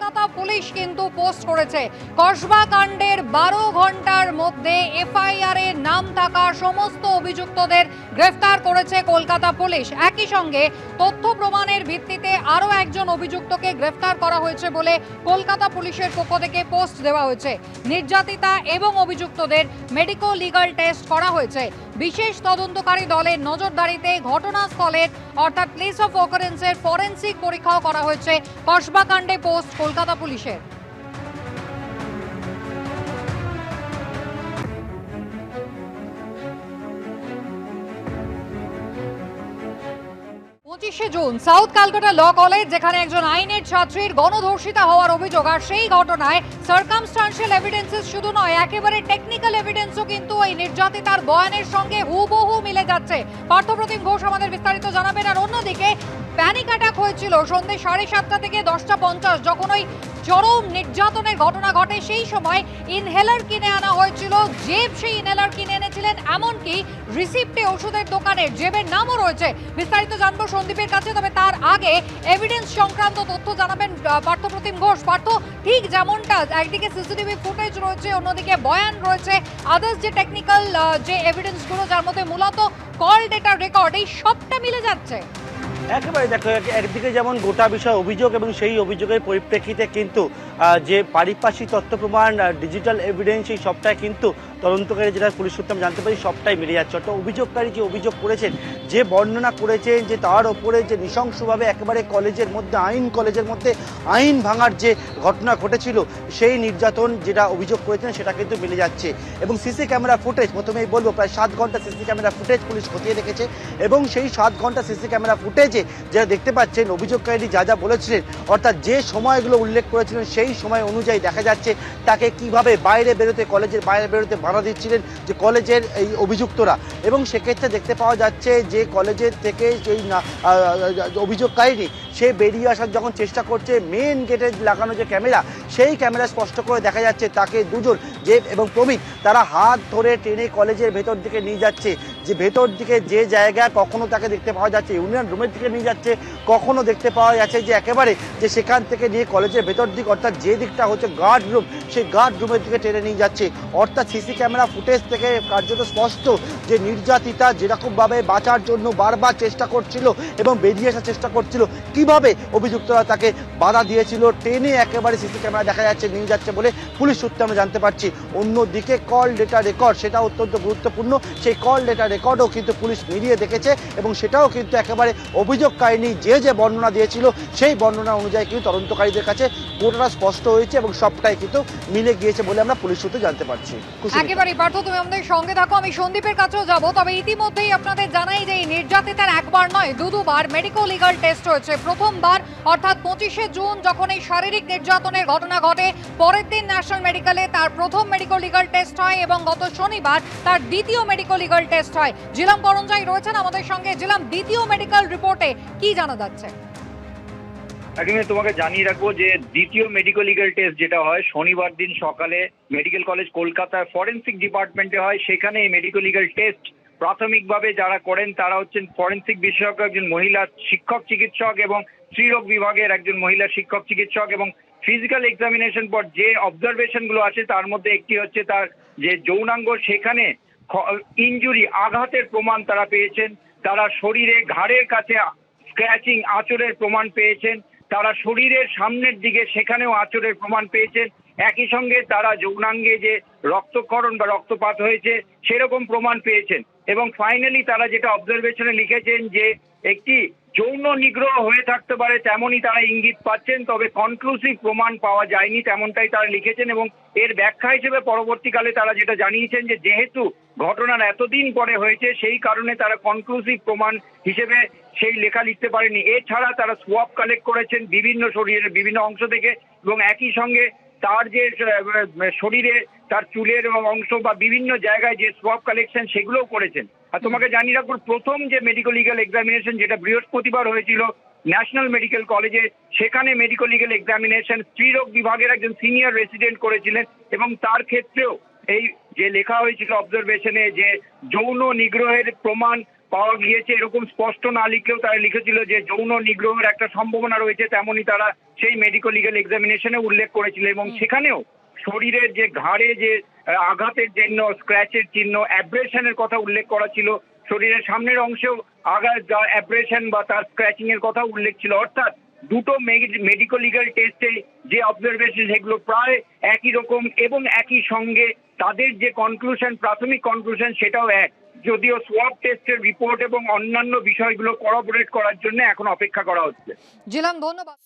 Kolkata police কিন্তু post করেছে কসবা কাণ্ডের 12 ঘন্টার মধ্যে এফআইআর এর নাম থাকা সমস্ত অভিযুক্তদের গ্রেফতার করেছে কলকাতা পুলিশ। একই সঙ্গে তথ্য প্রমাণের ভিত্তিতে আরও একজন অভিযুক্তকে গ্রেফতার করা হয়েছে বলে কলকাতা পুলিশের পক্ষ থেকে পোস্ট দেওয়া হয়েছে। নির্যাতিতা এবং অভিযুক্তদের মেডিকো লিগ্যাল টেস্ট করা হয়েছে। বিশেষ তদন্তকারী দলের নজরদারিতে ঘটনাস্থলের অর্থাৎ প্লেস অফ অকারেন্সের ফরেনসিক পরীক্ষাও করা হয়েছে কসবা কাণ্ডে পোস্ট কলকাতা পুলিশের। 25শে June South Calcutta law college, যেখানে একজন আইনের ছাত্রীর গণধর্ষিতা হওয়ার অভিযোগ, আর সেই ঘটনায় সার্কামস্টান্সিয়াল এভিডেন্সেস শুধু নয়, একেবারে টেকনিক্যাল এভিডেন্সও কিন্তু এই নির্যাতিতার বয়ানের সঙ্গে হুবহু মিলে যাচ্ছে। পার্থপ্রতিম ঘোষ আমাদের বিস্তারিত জানাবেন। আর অন্যদিকে প্যানিক অ্যাটাক হয়েছিল সন্ধ্যে 7:30 থেকে 10:50, যখন ওই চরম নির্যাতনের ঘটনা ঘটে। সেই সময় ইনহেলার কিনে আনা হয়েছিল, জেব সেই ইনহেলার কিনে এনেছিলেন, এমনকি রিসিপ্টে ওষুধের দোকানের জেবের নামও রয়েছে। বিস্তারিত জানবো সন্দীপের কাছে, তবে তার আগে এভিডেন্স সংক্রান্ত তথ্য জানাবেন পার্থপ্রতিম ঘোষ। পার্থ, ঠিক যেমনটা একদিকে সিসিটিভি ফুটেজ রয়েছে, অন্যদিকে বয়ান রয়েছে, আদার্স যে টেকনিক্যাল যে এভিডেন্সগুলো, যার মধ্যে মূলত কল ডেটা রেকর্ড, এই সবটা মিলে যাচ্ছে। একেবারে দেখো, একদিকে যেমন গোটা বিষয় অভিযোগ এবং সেই অভিযোগের পরিপ্রেক্ষিতে কিন্তু যে পারিপার্শ্বিক তথ্য প্রমাণ, ডিজিটাল এভিডেন্স, এই সবটাই কিন্তু তদন্তকারী যেটা পুলিশ সূত্রে আমি জানতে পারি সবটাই মিলে যাচ্ছে। অর্থাৎ অভিযোগকারী যে অভিযোগ করেছেন, যে বর্ণনা করেছেন, যে তার ওপরে যে নৃশংসভাবে একেবারে কলেজের মধ্যে আইন ভাঙার যে ঘটনা ঘটেছিল, সেই নির্যাতন যেটা অভিযোগ করেছেন সেটা কিন্তু মিলে যাচ্ছে। এবং সিসি ক্যামেরা ফুটেজ, প্রথমেই বলবো, প্রায় 7 ঘন্টা সিসি ক্যামেরা ফুটেজ পুলিশ খতিয়ে দেখেছে এবং সেই 7 ঘন্টা সিসি ক্যামেরা ফুটেজে যারা দেখতে পাচ্ছেন অভিযোগকারী যা যা বলেছিলেন, অর্থাৎ যে সময়গুলো উল্লেখ করেছিলেন সেই সময় অনুযায়ী দেখা যাচ্ছে তাকে কিভাবে কলেজের বাইরে বেরোতে বাধা দিচ্ছিলেন যে কলেজের এই অভিযুক্তরা। এবং সেক্ষেত্রে দেখতে পাওয়া যাচ্ছে যে কলেজের থেকে সেই অভিযোগকারী সে বেরিয়ে আসার যখন চেষ্টা করছে, মেন গেটে লাগানো যে ক্যামেরা, সেই ক্যামেরা স্পষ্ট করে দেখা যাচ্ছে তাকে দুজন, জেব এবং প্রমিত, তারা হাত ধরে টেনে কলেজের ভেতর দিকে নিয়ে যাচ্ছে। যে ভেতর দিকে যে জায়গায় কখনো তাকে দেখতে পাওয়া যাচ্ছে ইউনিয়ন রুমের দিকে নিয়ে যাচ্ছে, কখনো দেখতে পাওয়া যাচ্ছে যে একেবারে যে সেখান থেকে নিয়ে কলেজের ভেতর দিক, অর্থাৎ যে দিকটা হচ্ছে গার্ড রুম, সেই গার্ড রুমের দিকে টেনে নিয়ে যাচ্ছে। অর্থাৎ সিসি ক্যামেরা ফুটেজ থেকে কার্যত স্পষ্ট যে নির্যাতিতা যেরকমভাবে বাঁচার জন্য বারবার চেষ্টা করছিল এবং বেরিয়ে আসার চেষ্টা করছিল, কিভাবে অভিযুক্তরা তাকে বাধা দিয়েছিল, টেনে একেবারে সিসি ক্যামেরা দেখা যাচ্ছে নিয়ে যাচ্ছে বলে পুলিশ সূত্রে আমরা জানতে পারছি। অন্যদিকে কল ডেটা রেকর্ড, সেটা অত্যন্ত গুরুত্বপূর্ণ। সেই কল ডেটা রেকর্ডও কিন্তু পুলিশ মিলিয়ে দেখেছে এবং সেটাও কিন্তু একেবারে অভিযোগকারিনী যে বর্ণনা দিয়েছিল সেই বর্ণনা অনুযায়ী কিন্তু তদন্তকারীদের কাছে গোটাটা স্পষ্ট হয়েছে এবং সবটাই কিন্তু মিলে গিয়েছে বলে আমরা পুলিশ সূত্রে জানতে পারছি। একেবারেই পার্থ, তুমি আমাদের সঙ্গে থাকো, আমি সন্দীপের কাছেও যাব। তবে ইতিমধ্যেই আপনাদের জানাই যে এই নির্যাতিতার একবার নয় দুবার মেডিকো লিগ্যাল টেস্ট হয়েছে। প্রথমবার অর্থাৎ 25শে জুন যখন এই শারীরিক নির্যাতনের ঘটনা ঘটে, পরের দিন ন্যাশনাল মেডিকেলে তার প্রথম মেডিকো লিগ্যাল টেস্ট হয় এবং গত শনিবার তার দ্বিতীয় মেডিকো লিগ্যাল টেস্ট হয়। জিলাম করঞ্জাই রয়েছেন আমাদের সঙ্গে। জিলাম, দ্বিতীয় মেডিকেল রিপোর্টে কি জানা যাচ্ছে? এখানে তোমাকে জানিয়ে রাখবো যে দ্বিতীয় মেডিকেল লিগ্যাল টেস্ট যেটা হয় শনিবার দিন সকালে মেডিকেল কলেজ কলকাতার ফরেনসিক ডিপার্টমেন্টে হয়। সেখানে এই মেডিকেল লিগ্যাল টেস্ট প্রাথমিকভাবে যারা করেন তারা হচ্ছেন ফরেনসিক বিশেষজ্ঞ, একজন মহিলা শিক্ষক চিকিৎসক এবং স্ত্রীরোগ বিভাগের একজন মহিলা শিক্ষক চিকিৎসক। এবং ফিজিক্যাল এক্সামিনেশন পর যে অবজারভেশনগুলো আছে তার মধ্যে একটি হচ্ছে তার যে যৌনাঙ্গ, সেখানে ইনজুরি, আঘাতের প্রমাণ তারা পেয়েছেন। তারা শরীরে ঘাড়ের কাছে স্ক্র্যাচিং, আঁচড়ের প্রমাণ পেয়েছেন। তারা শরীরের সামনের দিকে সেখানেও আঁচড়ের প্রমাণ পেয়েছেন। একই সঙ্গে তারা যৌনাঙ্গে যে রক্তক্ষরণ বা রক্তপাত হয়েছে সেরকম প্রমাণ পেয়েছেন। এবং ফাইনালি তারা যেটা অবজারভেশনে লিখেছেন যে একটি যৌন নিগ্রহ হয়ে থাকতে পারে তেমনই তারা ইঙ্গিত পাচ্ছেন, তবে কনক্লুসিভ প্রমাণ পাওয়া যায়নি তেমনটাই তারা লিখেছেন। এবং এর ব্যাখ্যা হিসেবে পরবর্তীকালে তারা যেটা জানিয়েছেন যে যেহেতু ঘটনার এতদিন পরে হয়েছে সেই কারণে তারা কনক্লুসিভ প্রমাণ হিসেবে সেই লেখা লিখতে পারেনি। এছাড়া তারা সোয়াব কালেক্ট করেছেন বিভিন্ন শরীরের বিভিন্ন অংশ থেকে এবং একই সঙ্গে তার যে শরীরে তার চুলের অংশ বা বিভিন্ন জায়গায় যে সোয়াব কালেকশন সেগুলোও করেছেন। আর তোমাকে জানিয়ে রাখবো প্রথম যে মেডিকেল লিগ্যাল এক্সামিনেশন যেটা বৃহস্পতিবার হয়েছিল ন্যাশনাল মেডিকেল কলেজে, সেখানে মেডিকেল লিগ্যাল এক্সামিনেশন স্ত্রীরোগ বিভাগের একজন সিনিয়র রেসিডেন্ট করেছিলেন এবং তার ক্ষেত্রেও এই যে লেখা হয়েছিল অবজারভেশনে যে যৌন নিগ্রহের প্রমাণ পাওয়া গিয়েছে এরকম স্পষ্ট না লিখলেও তারা লিখেছিল যে যৌন নিগ্রহের একটা সম্ভাবনা রয়েছে, তেমনই তারা সেই মেডিকেল লিগ্যাল এক্সামিনেশনে উল্লেখ করেছিল। এবং সেখানেও শরীরের যে ঘাড়ে যে আঘাতের চিহ্ন, স্ক্র্যাচের চিহ্ন, অ্যাব্রেশনের কথা উল্লেখ করা ছিল, শরীরের সামনের অংশেও আঘাত, অ্যাব্রেশন বা তার স্ক্র্যাচিং এর কথা উল্লেখ ছিল। অর্থাৎ দুটো মেডিকেল লিগ্যাল টেস্টে যে অবজারভেশন সেগুলো প্রায় একই রকম এবং একই সঙ্গে তাদের যে কনক্লুশন, প্রাথমিক কনক্লুশন সেটাও এক, যদিও সোয়াব টেস্টের রিপোর্ট এবং অন্যান্য বিষয়গুলো করবোরেট করার জন্য এখন অপেক্ষা করা হচ্ছে। জিলাম, ধন্যবাদ।